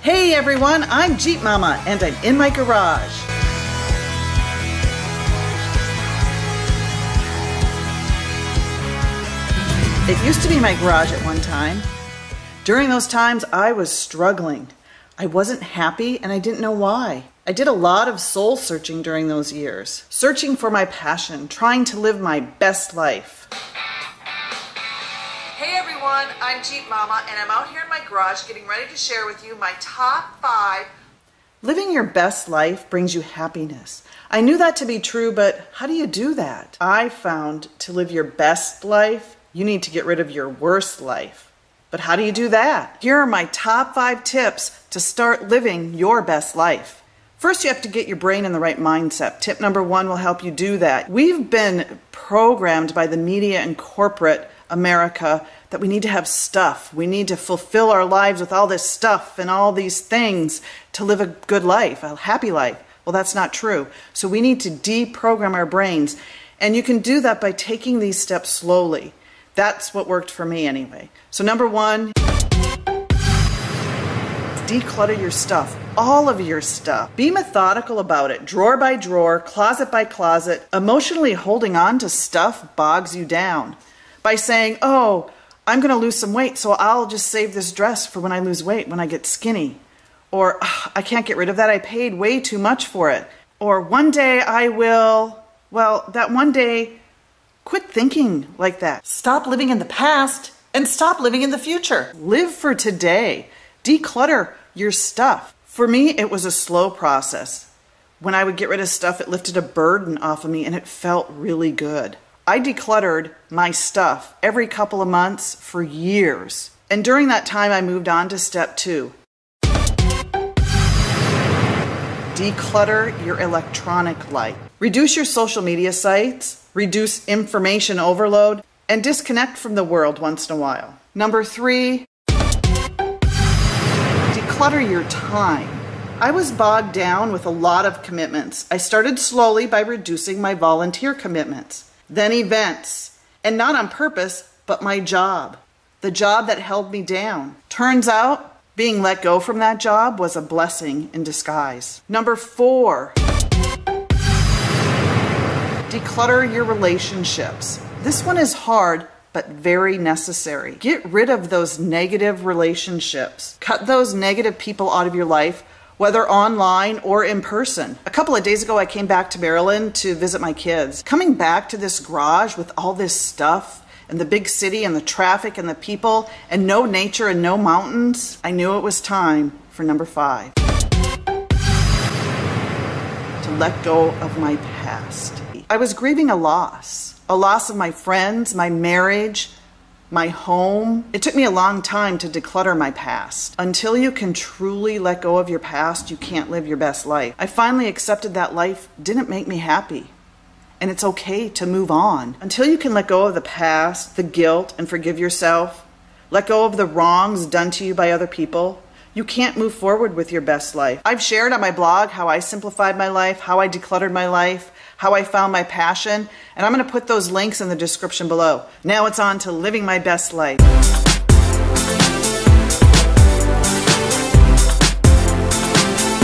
Hey everyone, I'm Jeep Momma and I'm in my garage. It used to be my garage at one time. During those times I was struggling. I wasn't happy and I didn't know why. I did a lot of soul searching during those years, searching for my passion, trying to live my best life. Hey everyone, I'm Jeep Momma and I'm out here in my garage getting ready to share with you my top 5. Living your best life brings you happiness. I knew that to be true, but how do you do that? I found to live your best life, you need to get rid of your worst life. But how do you do that? Here are my top 5 tips to start living your best life. First, you have to get your brain in the right mindset. Tip number 1 will help you do that. We've been programmed by the media and corporate America that we need to have stuff. We need to fulfill our lives with all this stuff and all these things to live a good life, a happy life. Well, that's not true. So we need to deprogram our brains. And you can do that by taking these steps slowly. That's what worked for me anyway. So number 1, declutter your stuff, all of your stuff. Be methodical about it, drawer by drawer, closet by closet. Emotionally holding on to stuff bogs you down. By saying, oh, I'm going to lose some weight, so I'll just save this dress for when I lose weight, when I get skinny. Or, I can't get rid of that, I paid way too much for it. Or, one day I will, well, that one day, quit thinking like that. Stop living in the past and stop living in the future. Live for today. Declutter your stuff. For me, it was a slow process. When I would get rid of stuff, it lifted a burden off of me and it felt really good. I decluttered my stuff every couple of months for years. And during that time, I moved on to step 2. Declutter your electronic life. Reduce your social media sites, reduce information overload, and disconnect from the world once in a while. Number 3, declutter your time. I was bogged down with a lot of commitments. I started slowly by reducing my volunteer commitments. Then events, and not on purpose, but my job, the job that held me down. Turns out, being let go from that job was a blessing in disguise. Number 4, declutter your relationships. This one is hard, but very necessary. Get rid of those negative relationships. Cut those negative people out of your life, whether online or in person. A couple of days ago, I came back to Maryland to visit my kids. Coming back to this garage with all this stuff and the big city and the traffic and the people and no nature and no mountains, I knew it was time for number 5. To let go of my past. I was grieving a loss of my friends, my marriage, my home. It took me a long time to declutter my past. Until you can truly let go of your past, you can't live your best life. I finally accepted that life didn't make me happy. And it's okay to move on. Until you can let go of the past, the guilt, and forgive yourself, let go of the wrongs done to you by other people, you can't move forward with your best life. I've shared on my blog how I simplified my life, how I decluttered my life, how I found my passion, and I'm going to put those links in the description below. Now it's on to living my best life.